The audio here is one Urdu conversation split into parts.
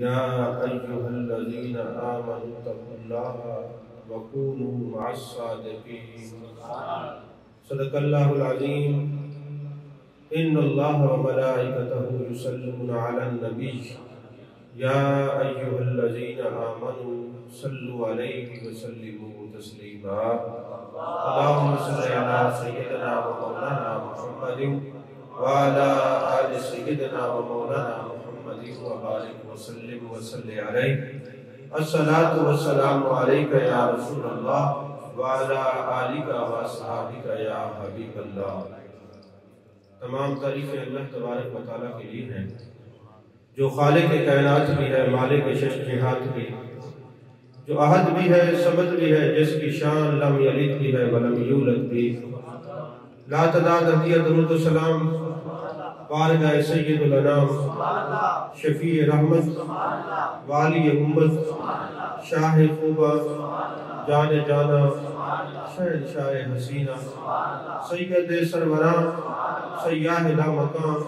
یا ایھا الذین آمنوا اتقوا اللہ وکونوا مع الصادقین۔ صدق اللہ العظیم۔ ان اللہ وملائکتہ یصلون علی النبی یا ایھا الذین آمنوا صلوا علیہ وسلموا تسلیما۔ اللہم صل علی سیدنا و مولانا محمد وعلی آل سیدنا و مولانا محمد وبارک وسلم وصلی علیہ۔ الصلاۃ والسلام علیک یا رسول اللہ وعلی آلک واصحابک یا حبیب اللہ۔ تمام تعریفیں اللہ تبارک و تعالیٰ کے لیے ہیں، جو خالق کائنات بھی ہے، مالک شش جہات بھی، جو احد بھی ہے، صمد بھی ہے، جس کی شان لم یلد بھی ہے ولم یولد بھی۔ لا تعداد ہدیہ درود و سلام بارگاہ سید الانام، شفیع رحمت، والی امت، شاہ خوبہ، جان جانا، شہنشاہ حسینہ، سید سروران، سیاہ لامکان،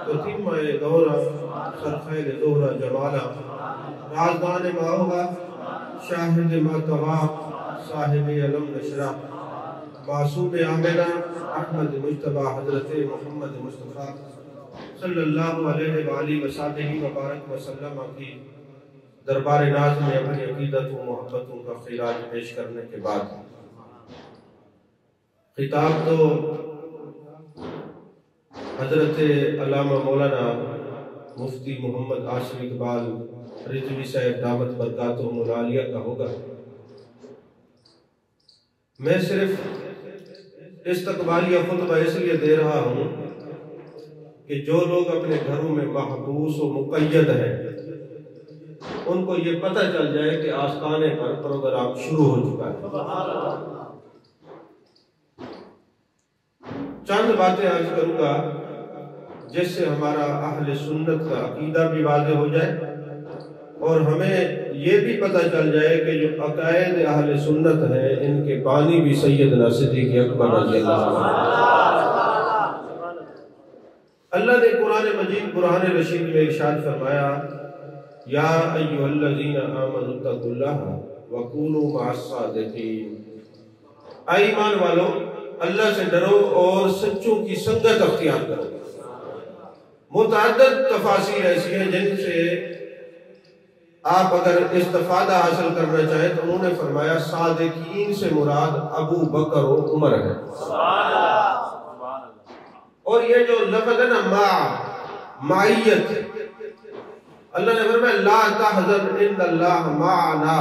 تتمہ دورہ، سرخیل دورہ جمالہ، رازدان معوہ، شاہد ماتوا، صاحب علم نشرہ، معصوم آمنہ، احمد مجتبہ حضرت محمد مصطفیٰ صلی اللہ علیہ وآلہ وسلم وبارک وسلم کی دربار ناز میں اپنی عقیدت و محبتوں کا خراج پیش کرنے کے بعد خطاب تو حضرت علامہ مولانا مفتی محمد عاشق اقبال رضوی صاحب دعوت برکاتہم العالیہ کا ہوگا۔ میں صرف استقبالیہ خطبہ اس لیے دے رہا ہوں کہ جو لوگ اپنے گھروں میں محبوس و مقید ہیں ان کو یہ پتہ چل جائے کہ آستانے پر پروگرام شروع ہو چکا ہے۔ چند باتیں عرض کروں گا جس سے ہمارا اہل سنت کا عقیدہ بھی واضح ہو جائے اور ہمیں یہ بھی پتہ چل جائے کہ جو عقائد اہل سنت ہیں ان کے بانی بھی سیدنا صدیق اکبر رضی اللہ عنہ۔ اللہ نے قرآن مجید برہان رشید میں ارشاد فرمایا یا ایھا الذین آمنوا اتقوا اللہ وکونوا مع الصادقین۔ اے ایمان والو، اللہ سے ڈرو اور سچوں کی سنگت اختیار کرو۔ متعدد تفاسیر ایسی ہیں جن سے آپ اگر استفادہ حاصل کرنا چاہیں تو انہوں نے فرمایا صادقین سے مراد ابو بکر و عمر ہے۔ اور یہ جو لفظ ہے نا معیت، اللہ نے فرمایا لا تحزن ان اللہ معنا،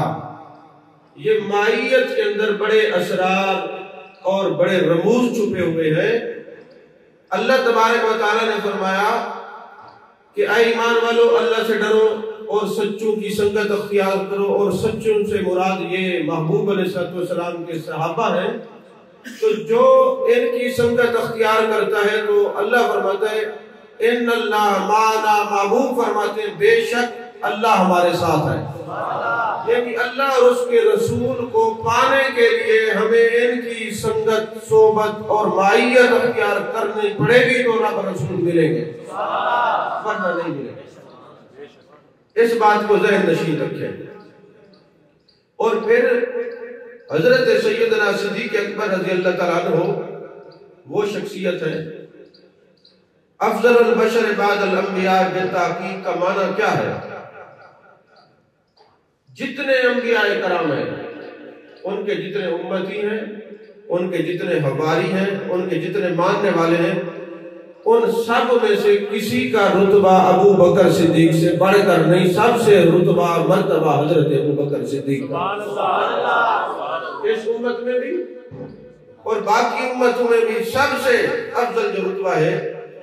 یہ معیت کے اندر بڑے اسرار اور بڑے رموز چھپے ہوئے ہیں۔ اللہ تبارک و تعالیٰ نے فرمایا کہ اے ایمان والو اللہ سے ڈرو اور سچوں کی سنگت اختیار کرو، اور سچوں سے مراد یہ محبوب علیہ السلام کے صحابہ ہیں۔ تو جو ان کی سنگت اختیار کرتا ہے تو اللہ فرماتا ہے ان اللہ معنا، محبوب فرماتے ہیں بے شک اللہ ہمارے ساتھ ہے۔ یعنی اللہ اور اس کے رسول کو پانے کے لیے ہمیں ان کی سنگت، صحبت اور معیت اختیار کرنی پڑے گی تو رب رسول ملیں گے، ورنہ نہیں ملیں گے۔ اس بات کو ذہن نشین رکھیں۔ اور پھر حضرت سیدنا صدیق اکبر رضی اللہ تعالیٰ عنہ وہ شخصیت ہے افضل البشر بعد الانبیاء۔ بالتحقیق کا معنی کیا ہے؟ جتنے انبیاء کرام ہیں، ان کے جتنے امتی ہیں، ان کے جتنے حواری ہیں، ان کے جتنے ماننے والے ہیں، ان سب میں سے کسی کا رتبہ ابو بکر صدیق سے بڑھ کر نہیں، سب سے رتبہ مرتبہ حضرت ابو بکر صدیق۔ اس امت میں بھی اور باقی امتوں میں بھی سب سے افضل جو رتبہ ہے،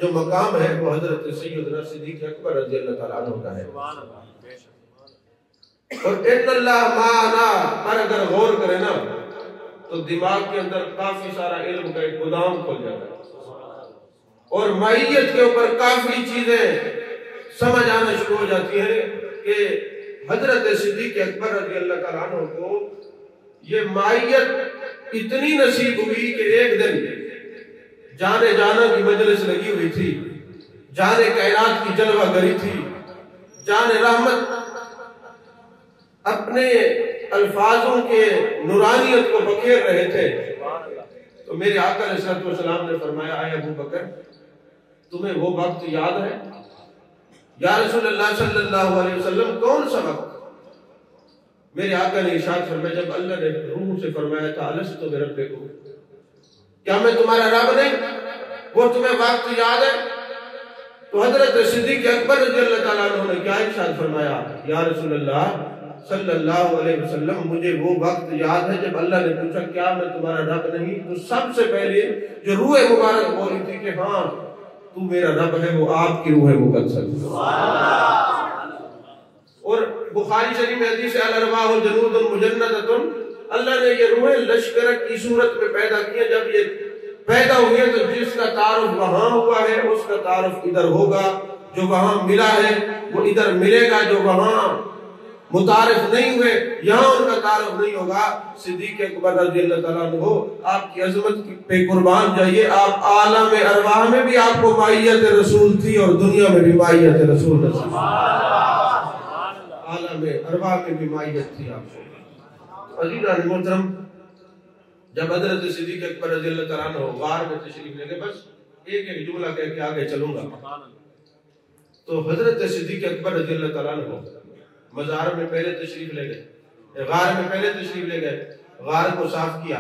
جو مقام ہے، وہ حضرت سیدنا صدیق اکبر رضی اللہ تعالیٰ عنہ کا ہے۔ اور ان اللہ معنا پر اگر غور کرے نا تو دماغ کے اندر کافی سارا علم کا ایک گودام کھل جاتا ہے، اور معیت کے اوپر کافی چیزیں سمجھ آنا شروع ہو جاتی ہیں کہ حضرت صدیق اکبر رضی اللہ تعالیٰ عنہ کو یہ معیت اتنی نصیب ہوئی کہ ایک دن جانے جانا کی مجلس لگی ہوئی تھی، جانے کائنات کی جلوہ گری تھی، جانے رحمت اپنے الفاظوں کے نورانیت کو بکھیر رہے تھے تو میرے آقا علیہ السلام نے فرمایا اے ابو بکر تمہیں وہ وقت یاد ہے؟ یا رسول اللہ صلی اللہ علیہ وسلم کون سا وقت؟ میرے آقا نے ارشاد فرمایا جب اللہ نے روح سے فرمایا تھا الست بربکم، کیا میں تمہارا رب نہیں؟ وہ تمہیں وقت یاد ہے؟ تو حضرت صدیق اکبر رضی اللہ تعالیٰ عنہ نے کیا ارشاد فرمایا؟ یا رسول اللہ صلی اللہ علیہ وسلم مجھے وہ وقت یاد ہے جب اللہ نے پوچھا کیا میں تمہارا رب نہیں؟ تو سب سے پہلے جو روح مبارک بولی تھی کہ ہاں تو میرا رب ہے، وہ آپ کی روح مقدس۔ اور بخاری شریف میں حدیث ہے الارواح جنود مجندۃ، اللہ نے یہ روح لشکر کی صورت میں پیدا کیا، جب یہ پیدا ہوئے تو جس کا تعارف وہاں ہوا ہے اس کا تعارف ادھر ہوگا، جو وہاں ملا ہے وہ ادھر ملے گا، جو وہاں متعارف نہیں ہوئے یہاں ان کا تعارف نہیں ہوگا۔ صدیق اکبر رضی اللہ تعالیٰ عنہ آپ کی عظمت پہ قربان جائیے، آپ عالم ارواح میں بھی آپ کو مائیت رسول تھی اور دنیا میں بھی مائیت رسول تھی، عالم ارواح میں بھی مائیت تھی آپ کو۔ عزیزان محترم، جب حضرت صدیق اکبر رضی اللہ تعالیٰ عنہ غار میں تشریف لے گئے، بس ایک ایک جملہ کہہ کے آگے چلوں گا، تو حضرت صدیق اکبر رضی اللہ تعالیٰ عنہ مزار میں پہلے تشریف لے گئے، غار میں پہلے تشریف لے گئے، غار کو صاف کیا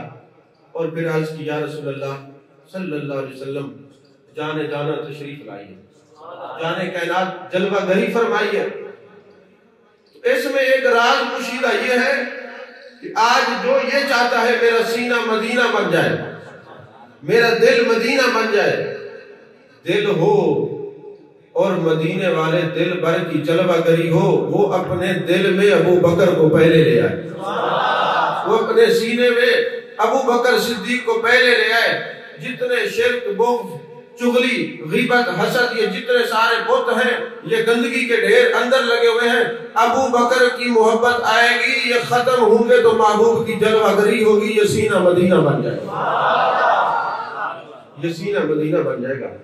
اور پھر عرض کی یا رسول اللہ صلی اللہ علیہ وسلم جانے جانا تشریف لائیے، جانے کائنات جلوہ گری فرمائیے۔ اس میں ایک راز پوشیدہ یہ ہے کہ آج جو یہ چاہتا ہے میرا سینہ مدینہ بن جائے، میرا دل مدینہ بن جائے، دل ہو اور مدینے والے دل بھر کی جلوہ گری ہو، وہ اپنے دل میں ابو بکر کو پہلے لے آئے، وہ اپنے سینے میں ابو بکر صدیق کو پہلے لے آئے۔ جتنے شرک، بغض، چغلی، غیبت، حسد، یہ جتنے سارے بت ہیں، یہ گندگی کے ڈھیر اندر لگے ہوئے ہیں، ابو بکر کی محبت آئے گی، یہ ختم ہوں گے تو محبوب کی جلوہ گری ہوگی، یہ سینہ مدینہ بن جائے گا، یہ سینہ مدینہ بن جائے گا۔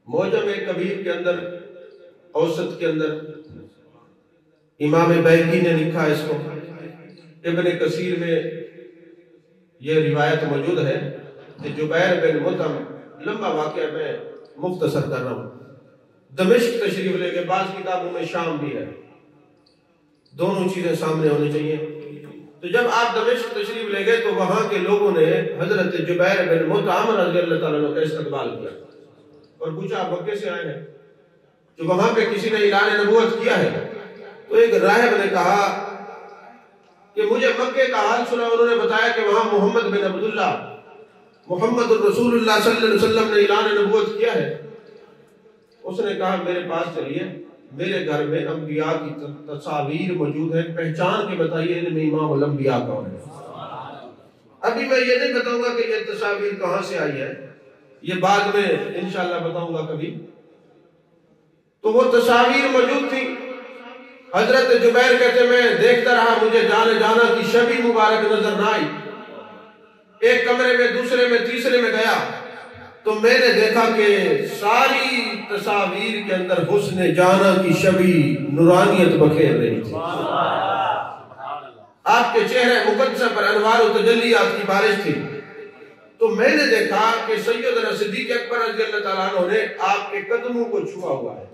موجم کبیر کے اندر، اوسط کے اندر امام بیہقی نے لکھا اس کو، ابن کثیر میں یہ روایت موجود ہے کہ جبیر بن مطعم، لمبا واقعہ میں مختصر کر رہا ہوں، دمشق تشریف لے گئے، بعض کتابوں میں شام بھی ہے، دونوں چیزیں سامنے ہونی چاہیے۔ تو جب آپ دمشق تشریف لے گئے تو وہاں کے لوگوں نے حضرت جبیر بن مطعم رضی اللہ تعالیٰ عنہ کا استقبال کیا اور پوچھا آپ مکے سے آئے ہیں؟ جو وہاں پہ کسی نے اعلان نبوت کیا ہے؟ تو ایک راہب نے کہا کہ مجھے مکے کا حال سنا، انہوں نے بتایا کہ وہاں محمد بن عبداللہ، محمد الرسول اللہ صلی اللہ علیہ وسلم نے اعلان نبوت کیا ہے۔ اس نے کہا میرے پاس چلیے، میرے گھر میں انبیاء کی تصاویر موجود ہیں، پہچان کے بتائیے ان میں امام الانبیاء کون ہے۔ ابھی میں یہ نہیں بتاؤں گا کہ یہ تصاویر کہاں سے آئی ہے، یہ بعد میں انشاءاللہ بتاؤں گا کبھی۔ تو وہ تصاویر موجود تھی۔ حضرت جبیر کہتے میں دیکھتا رہا، مجھے جانے جانا کی شبی مبارک نظر نہ آئی۔ ایک کمرے میں، دوسرے میں، تیسرے میں گیا تو میں نے دیکھا کہ ساری تصاویر کے اندر حسن جانا کی شبی نورانیت بکھیر رہی تھی، آپ کے چہرے مقدسہ پر انوار و تجلیات کی بارش تھی۔ تو میں نے دیکھا کہ سیدنا صدیق اکبر رضی اللہ تعالیٰ عنہ نے آپ کے قدموں کو چھوا ہوا ہے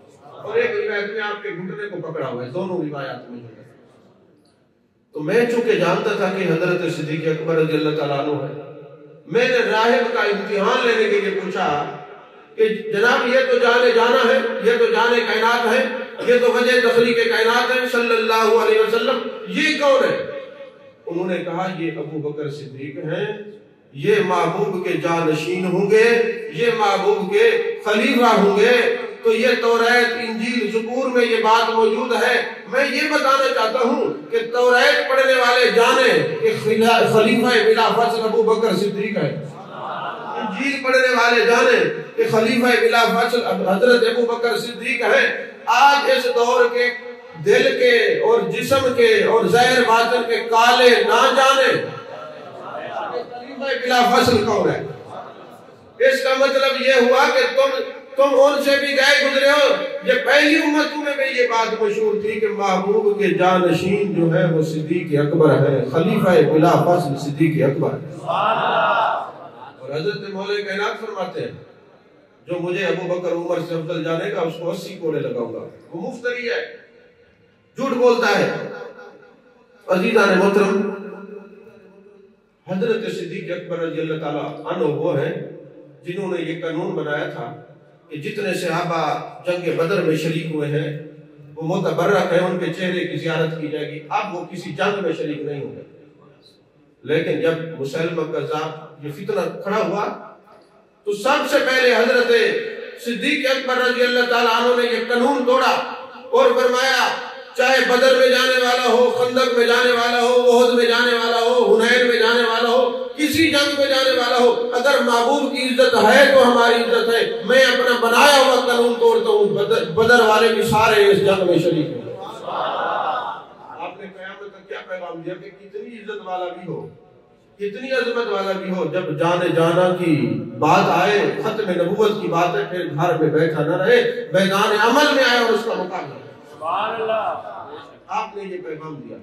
اور ایک روایت میں آپ کے گھٹنے کو پکڑا ہوا ہے، دونوں روایات میں ہے۔ تو میں چونکہ جانتا تھا کہ حضرت صدیق اکبر رضی اللہ تعالیٰ عنہ ہے، میں نے راہب کا امتحان لینے کے لیے پوچھا کہ جناب یہ تو جانے جانا ہے، یہ تو جانے کائنات ہے، یہ تو وجہ تخلیق کائنات ہے صلی اللہ علیہ وسلم، یہ کون ہے؟ انہوں نے کہا یہ ابو بکر صدیق ہیں، یہ محبوب کے جانشین ہوں گے، یہ محبوب کے خلیفہ ہوں گے۔ تو یہ توریت، انجیل، زبور میں یہ بات موجود ہے۔ میں یہ بتانا چاہتا ہوں کہ توریت پڑھنے والے جانیں کہ خلیفہ بلا فصل ابو بکر صدیق ہے، انجیل پڑھنے والے جانیں کہ خلیفہ بلا فصل حضرت ابو بکر صدیق ہے۔ آج اس دور کے دل کے اور جسم کے اور ظاہر باطن کے کالے نہ جانیں خلیفہ بلا فصل کون ہے۔ اس کا مطلب یہ ہوا کہ تم تم ان سے بھی گئے گزرے ہو. یہ پہلی امتوں میں بھی یہ بات مشہور تھی کہ محبوب کے جانشین جو ہے وہ صدیق اکبر ہے، خلیفہ بلا فصل صدیق اکبر. اور حضرت مولا کائنات فرماتے ہیں جو مجھے ابو بکر عمر سے افضل جانے گا اس کو 80 کوڑے لگاؤں گا. وہ مفتری ہے، جھوٹ بولتا ہے. عزیزان محترم، حضرت صدیق اکبر رضی اللہ تعالیٰ عنہ وہ ہیں جنہوں نے یہ قانون بنایا تھا کہ جتنے صحابہ جنگ بدر میں شریک ہوئے ہیں وہ متبرک ہیں، ان کے چہرے کی زیارت کی جائے گی. اب وہ کسی جنگ میں شریک نہیں ہوں گے. لیکن جب مسلمہ کذاب یہ فتنہ کھڑا ہوا تو سب سے پہلے حضرت صدیق اکبر رضی اللہ تعالیٰ عنہ نے یہ قانون توڑا اور فرمایا چاہے بدر میں جانے والا ہو، خندق میں جانے والا ہو، احد میں جانے والا ہو، حنین میں جانے والا ہو، کسی جنگ میں جانے والا ہو، اگر محبوب کی عزت ہے تو ہماری عزت ہے. میں اپنا بنایا ہوا قانون توڑتا ہوں، بدر والے بھی سارے اس جنگ میں شریک ہیں. آپ نے قیامت تک کیا پیغام دیا کہ کتنی عزت والا بھی ہو، کتنی عظمت والا بھی ہو، جب جانے جانا کی بات آئے، ختم نبوت کی بات ہے، پھر گھر میں بیٹھا نہ رہے، میدان عمل میں آئے اور اس کا مقابلہ. سبحان اللہ. آپ نے یہ پیغام دیا.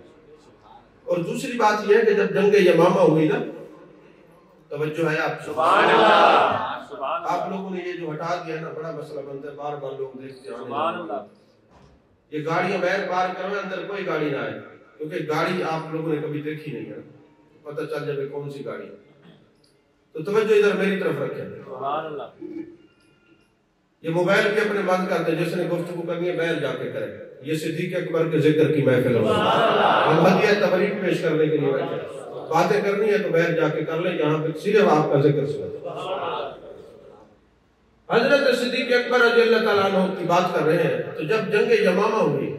اور دوسری بات یہ ہے کہ جب جنگ یمامہ ہوئی نا، توجہ ہے آپ، سبحان اللہ، آپ لوگوں نے یہ جو ہٹا دیا نا بڑا مسئلہ بنتا ہے، بار بار لوگ دیکھتے ہیں. سبحان اللہ. یہ گاڑیاں باہر پار کرو، اندر کوئی گاڑی نہ آئے، کیونکہ گاڑی آپ لوگوں نے کبھی دیکھی نہیں ہے، پتہ چل جائے کون سی گاڑی ہے. تو توجہ ادھر میری طرف رکھیں. سبحان اللہ. یہ موبائل بھی اپنے بند کرتے ہیں، جس نے گفتگو کرنی ہے باہر جا کے کرے. یہ صدیق اکبر کے ذکر کی محفل ہے، ہم ہدیہ تبریک پیش کرنے کے لیے بیٹھے. باتیں کرنی ہے تو باہر جا کے کر لیں، یہاں پہ صرف آپ کا ذکر سنا. حضرت صدیق اکبر رضی اللہ تعالیٰ عنہ کی بات کر رہے ہیں. تو جب جنگ یمامہ ہوئی،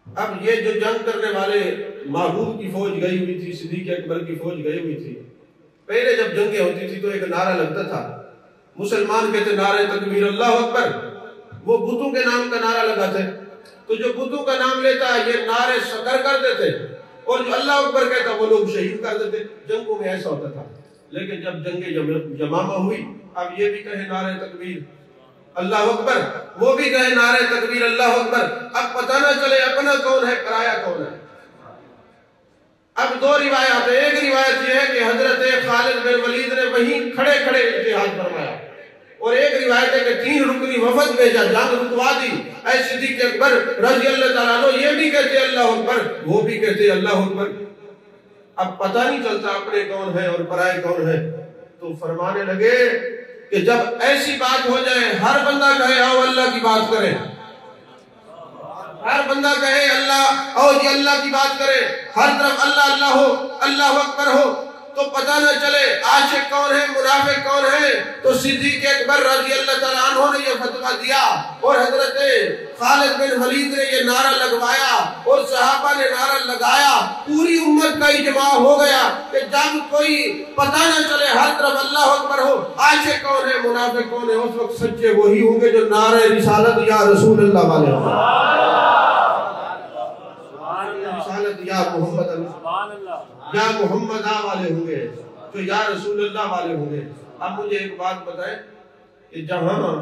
اب یہ جو جنگ کرنے والے محبوب کی فوج گئی ہوئی تھی، صدیق اکبر کی فوج گئی ہوئی تھی. پہلے جب جنگیں ہوتی تھی تو ایک نعرہ لگتا تھا، مسلمان کہتے نعرہ تکبیر اللہ اکبر، وہ بتوں کے نام کا نعرہ لگاتے. تو جو بتوں کا نام لیتا یہ نعرے سکر کر دیتے، اور جو اللہ اکبر کہتا وہ لوگ شہید کر دیتے. جنگوں میں ایسا ہوتا تھا. لیکن جب جنگ یمامہ ہوئی، اب یہ بھی کہے نعرہ تکبیر اللہ اکبر، وہ بھی کہے نعرہ تکبیر اللہ اکبر. اب پتہ نہ چلے اپنا کون ہے پرایا کون ہے. اب دو روایات ہیں. ایک روایت یہ ہے کہ حضرت خالد بن ولید نے وہیں کھڑے کھڑے جہاد فرمایا، اور ایک روایت ہے کہ 3 رکنی وفد بھیجا، جنگ رکوا دی. اے صدیق اکبر رضی اللہ تعالیٰ عنہ یہ بھی کہتے اللہ اکبر، وہ بھی کہتے اللہ اکبر. اب پتہ نہیں چلتا اپنے کون ہے اور پرائے کون ہے. تو فرمانے لگے کہ جب ایسی بات ہو جائے ہر بندہ کہے آؤ اللہ کی بات کریں، ہر بندہ کہے اللہ آؤ جی اللہ کی بات کریں، ہر طرف اللہ اللہ ہو، اللہ اکبر ہو، تو پتہ نہ چلے عاشق کون ہے منافق کون ہے. تو صدیق اکبر رضی اللہ تعالیٰ عنہ نے یہ فتویٰ دیا، اور حضرت خالد بن ولید نے یہ نعرہ لگوایا، اور صحابہ نے نعرہ لگایا. پوری امت کا اجماع ہو گیا کہ جب کوئی پتہ نہ چلے ہر طرف اللہ اکبر ہو، عاشق کون ہے منافق کون ہے، اس وقت سچے وہی ہوں گے جو نعرہ رسالت یا رسول اللہ والے ہوں گے. رسالت یا محمد یا محمد والے ہوں گے، جو یا رسول اللہ والے ہوں گے. اب مجھے ایک بات بتائیں کہ جہاں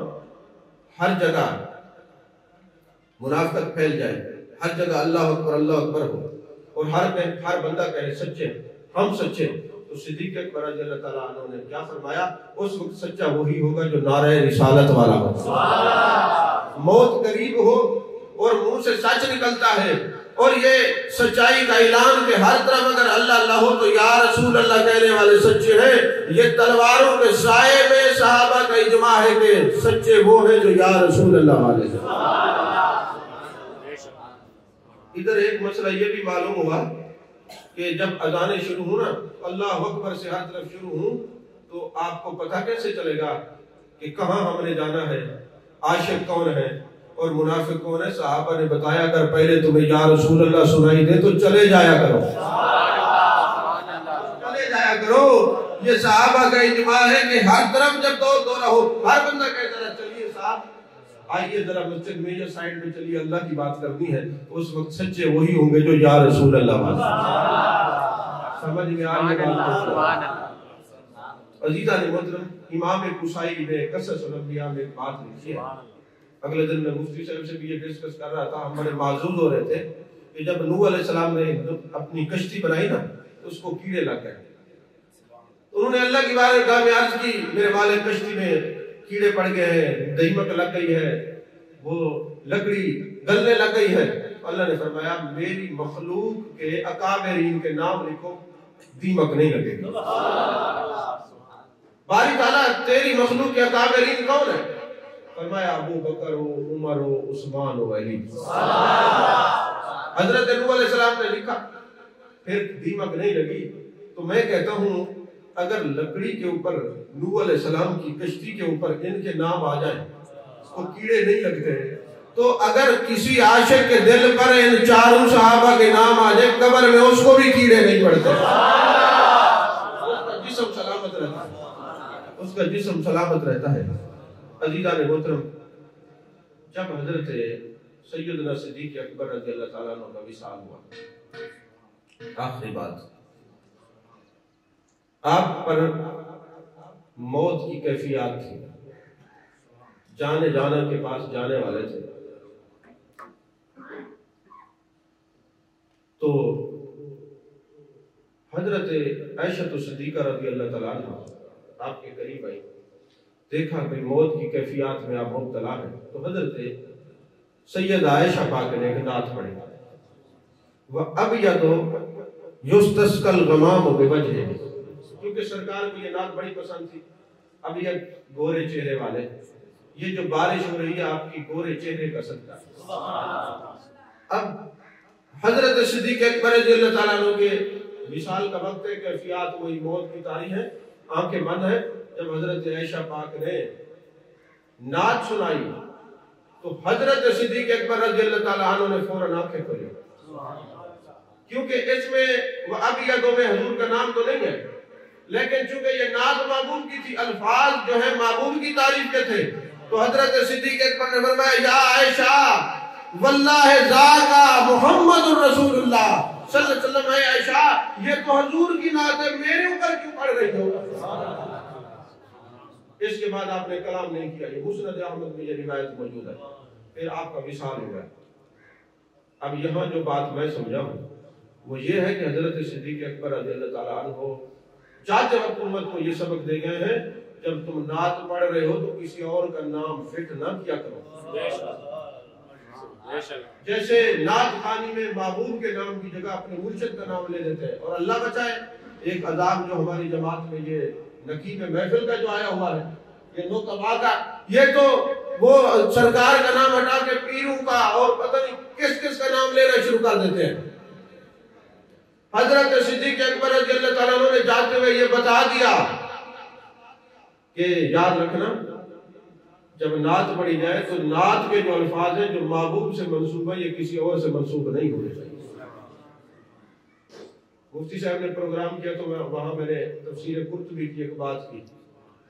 ہر جگہ منافقت پھیل جائے، ہر جگہ اللہ اکبر ہو، اور ہر بندہ کہے سچے ہم سچے، تو صدیق اکبر رضی اللہ تعالیٰ عنہ نے کیا فرمایا؟ اس وقت سچا وہی ہوگا جو نعرہ رسالت والا ہو، موت قریب ہو اور منہ سے سچ نکلتا ہے، اور یہ سچائی کا اعلان کہ ہر طرف اگر اللہ اللہ ہو تو یا رسول اللہ کہنے والے سچے ہیں. یہ تلواروں کے سائے میں صحابہ کا اجماع ہے کہ سچے وہ ہیں جو یا رسول اللہ والے ہیں. ادھر ایک مسئلہ یہ بھی معلوم ہوا کہ جب اذانیں شروع ہوں نا، اللہ اکبر سے ہر طرف شروع ہوں، تو آپ کو پتہ کیسے چلے گا کہ کہاں ہم نے جانا ہے، عاشق کون ہے اور منافق کون ہے؟ صحابہ نے بتایا اگر پہلے تمہیں یا رسول اللہ سنائی دے تو چلے جایا کرو، چلے جایا کرو. یہ صحابہ کا اجماع ہے کہ ہر طرف جب دورہ ہو ہر بندہ کہتا ہے چلیے صاحب آئیے ذرا مسجد میں یا سائڈ میں چلیے اللہ کی بات کرنی ہے. اس وقت سچے وہی ہوں گے جو یا رسول اللہ والے. سمجھ میں آ رہی ہے؟ عزیزان محترم، امام قصائی نے قصص الانبیاء میں ایک بات لکھی ہے. اگلے دن میں مفتی صاحب سے بھی یہ ڈسکس کر رہا تھا، ہم بڑے معذور ہو رہے تھے کہ جب نوح علیہ السلام نے اپنی کشتی بنائی نا تو اس کو کیڑے لگ گئے. انہوں نے اللہ کی بارگاہ میں عرض کی میرے مالک کشتی میں کیڑے پڑ گئے ہیں، دیمک لگ گئی ہے، وہ لکڑی گلنے لگ گئی ہے. اللہ نے فرمایا میری مخلوق کے اکابرین کے نام لکھو، دیمک نہیں لگے گی. باری تعالیٰ تیری مخلوق کے اکابرین کون ہے؟ فرمایا ابو بکر ہو، عمر ہو، عثمان ہو، علی. حضرت نوح علیہ السلام نے لکھا پھر دیمک نہیں لگی. تو میں کہتا ہوں اگر لکڑی کے اوپر نوح علیہ السلام کی کشتی کے اوپر ان کے نام آ جائیں تو کیڑے نہیں لگتے، تو اگر کسی عاشق کے دل پر ان چاروں صحابہ کے نام آ جائے قبر میں اس کو بھی کیڑے نہیں پڑتے. اس کا جسم سلامت رہتا ہے، اس کا جسم سلامت رہتا ہے. عزیزان محترم، جب حضرت سیدنا صدیق اکبر رضی اللہ تعالیٰ عنہ کا وصال ہوا، آخری بات، آپ پر موت کی کیفیات تھی، جانے جانا کے پاس جانے والے تھے. تو حضرت عائشہ صدیقہ رضی اللہ تعالیٰ عنہ آپ کے قریب آئی، دیکھا کہ موت کی کیفیات میں آپ مبتلا ہیں. تو حضرت سید عائشہ پاک نے ایک نعت پڑھی، وَأَبْيَضُ يُسْتَسْقَى الْغَمَامُ بِوَجْهِهِ، کیونکہ سرکار کو یہ نعت بڑی پسند تھی. اب یہ گورے چہرے والے، یہ جو بارش ہو رہی ہے آپ کی گورے چہرے کا صدقہ. اب حضرت صدیق اکبر رضی اللہ تعالیٰ عنہ کے وصال کا وقت ہے، کیفیات وہی موت کی تاری ہے، آنکھیں بند ہیں. جب حضرت عائشہ پاک نے نعت سنائی تو حضرت صدیق اکبر رضی اللہ تعالیٰ عنہ نے فوراً آنکھیں کھولی، کیونکہ اس میں وَأَبْيَضُ میں حضور کا نام تو نہیں ہے، لیکن چونکہ یہ نعت محبوب کی تھی، الفاظ جو ہے محبوب کی تعریف کے تھے. تو حضرت صدیق اکبر نے فرمایا یا عائشہ واللہ ذاکا محمد الرسول اللہ صلی اللہ علیہ وسلم، اے عائشہ یہ تو حضور کی نعت ہے، میرے اوپر کیوں پڑھ رہی ہو؟ اس کے بعد آپ نے کلام نہیں کیا. یہ مسند احمد میں یہ روایت موجود ہے. پھر آپ کا وصال ہو گیا. اب یہاں جو بات میں سمجھا ہوں وہ یہ ہے کہ حضرت صدیق اکبر رضی اللہ تعالیٰ عنہ چاچا وقت امت کو یہ سبق دے گئے ہیں، جب تم نعت پڑھ رہے ہو تو کسی اور کا نام فٹ نہ کیا کرو. جیسے نعت خوانی میں محبوب کے نام کی جگہ اپنے مرشد کا نام لے لیتے ہیں، اور اللہ بچائے ایک عذاب جو ہماری جماعت میں یہ نقیب محفل کا جو آیا ہوا ہے، یہ نوتبا کا، یہ تو وہ سرکار کا نام ہٹا کے پیروں کا اور پتہ نہیں کس کس کا نام لینا شروع کر دیتے ہیں. حضرت صدیق اکبر رضی اللہ تعالیٰ عنہ نے جاتے ہوئے یہ بتا دیا کہ یاد رکھنا جب نعت پڑھی جائے تو نعت کے جو الفاظ ہیں جو محبوب سے منسوب ہیں یہ کسی اور سے منسوب نہیں ہونے چاہیے. مفتی صاحب نے پروگرام کیا تو وہاں میں نے تفسیر قرطبی کی ایک بات کی،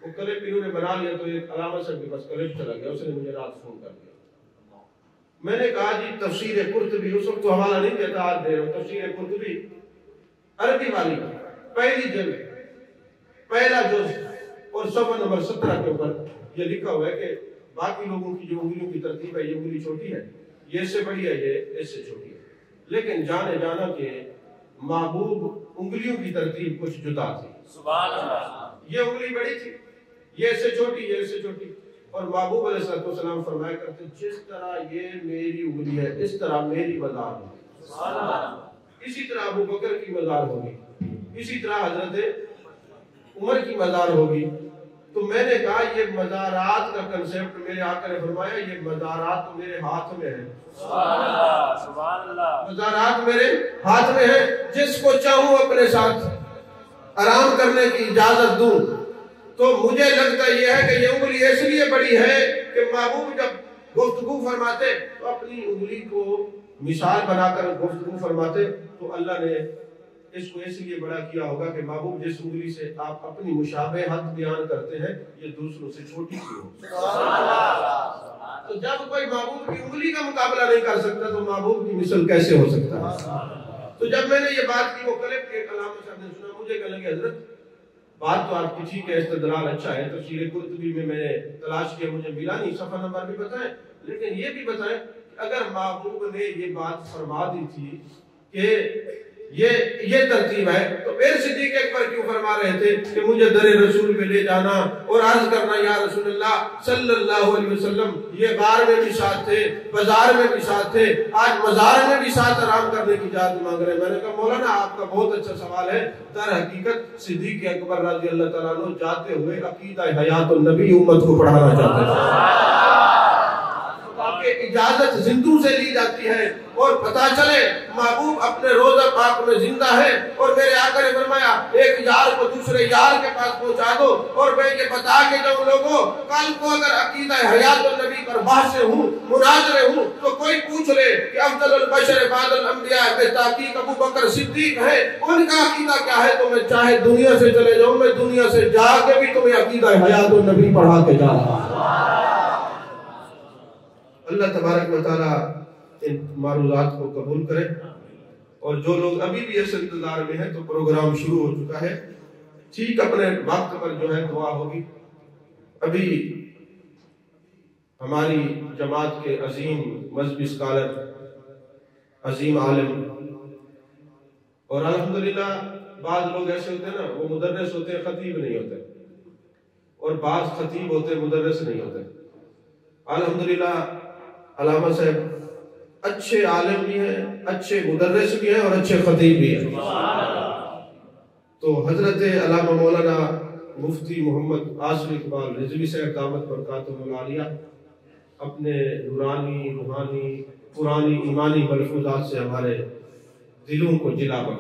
وہ کلپ انہوں نے بنا لیا تو ایک علامہ صاحب کے پاس کلپ چلا گیا، اس نے مجھے رات فون کر دیا. میں نے کہا جی تفسیر قرطبی، اس وقت تو حوالہ نہیں دیتا، آج دے رہا ہوں. تفسیر قرطبی عربی والی پہلی جلد پہلا جز اور صفحہ نمبر 17 کے اوپر یہ لکھا ہوا ہے کہ باقی لوگوں کی جو انگلیوں کی ترتیب ہے، یہ انگلی چھوٹی ہے، یہ اس سے بڑی ہے، یہ اس سے چھوٹی ہے، لیکن جانے جانا کہ محبوب انگلیوں کی ترتیب کچھ جدا تھی. سبحان اللہ. یہ انگلی بڑی تھی، یہ اس سے چھوٹی، یہ اس سے چھوٹی، اور محبوب علیہ السلام فرمایا کرتے جس طرح یہ میری انگلی ہے اس طرح میری مزار ہوگی. سبحان اللہ. اسی طرح ابو بکر کی مزار ہوگی، اسی طرح حضرت عمر کی مزار ہوگی. تو میں نے کہا یہ مزارات کا کنسیپٹ میرے آقا نے فرمایا یہ مزارات تو میرے ہاتھ میں ہے. سبحان اللہ. سبحان اللہ. مزارات میرے ہاتھ میں ہے، جس کو چاہوں اپنے ساتھ آرام کرنے کی اجازت دوں. تو مجھے لگتا یہ ہے کہ یہ انگلی اس لیے بڑی ہے کہ محبوب جب گفتگو فرماتے تو اپنی انگلی کو مثال بنا کر گفتگو فرماتے، تو اللہ نے اس کو اس لیے بڑا کیا ہوگا کہ محبوب جس انگلی سے آپ اپنی مشابہت بیان کرتے ہیں یہ دوسروں سے چھوٹی سی ہو. تو جب کوئی محبوب کی انگلی کا مقابلہ نہیں کر سکتا تو محبوب کی مثل کیسے ہو سکتا ہے؟ تو جب میں نے یہ بات کی وہ کلپ کے کلام صاحب نے سنا، مجھے کہنے لگے حضرت بات تو آپ کی ٹھیک ہے، استدلال اچھا ہے، تفسیر قرطبی میں میں نے تلاش کیا، مجھے ملا نہیں، صفحہ نمبر بھی بتائیں، لیکن یہ بھی بتائیں کہ اگر محبوب نے یہ بات فرما دی تھی کہ یہ ترتیب ہے، تو پھر صدیق اکبر کیوں فرما رہے تھے کہ مجھے در رسول پہ لے جانا اور عرض کرنا یا رسول اللہ صلی اللہ علیہ وسلم، یہ غار میں بھی ساتھ تھے، بازار میں بھی ساتھ تھے، آج مزار میں بھی ساتھ آرام کرنے کی اجازت مانگ رہے ہیں۔ میں نے کہا مولانا آپ کا بہت اچھا سوال ہے، در حقیقت صدیق اکبر رضی اللہ تعالیٰ عنہ جاتے ہوئے عقیدہ حیات النبی امت کو پڑھانا چاہتے ہیں، اجازت زندوں سے لی جاتی ہے اور پتہ چلے محبوب اپنے روزہ پاک میں زندہ ہے، اور میرے آقا نے فرمایا ایک یار کو دوسرے یار کے پاس پہنچا دو، اور میں یہ بتا کے جاؤں لوگوں کل کو اگر عقیدہ حیات النبی پر بحث ہوں، مناظرے ہوں، تو کوئی پوچھ لے کہ افضل البشر بعد الانبیاء بے تحقیق ابو بکر صدیق ہے، ان کا عقیدہ کیا ہے، تو میں چاہے دنیا سے چلے جاؤں، میں دنیا سے جا کے بھی تمہیں عقیدہ حیات النبی پڑھا کے جا رہا ہوں۔ اللہ تبارک و تعالیٰ ان معروضات کو قبول کرے، اور جو لوگ ابھی بھی اس انتظار میں ہیں تو پروگرام شروع ہو چکا ہے، ٹھیک اپنے وقت پر جو ہے دعا ہوگی۔ ابھی ہماری جماعت کے عظیم مذہبی اسکالر، عظیم عالم، اور الحمدللہ بعض لوگ ایسے ہوتے ہیں نا، وہ مدرس ہوتے ہیں خطیب نہیں ہوتے، اور بعض خطیب ہوتے ہیں مدرس نہیں ہوتے۔ الحمدللہ علامہ صاحب اچھے عالم بھی ہیں، اچھے مدرس بھی ہیں، اور اچھے خطیب بھی ہیں۔ تو حضرت علامہ مولانا مفتی محمد عاصم اقبال رضوی صاحب دامت برکاتہ العالیہ اپنے نورانی، روحانی، پرانی ایمانی ملفوظات سے ہمارے دلوں کو جلا بخشے۔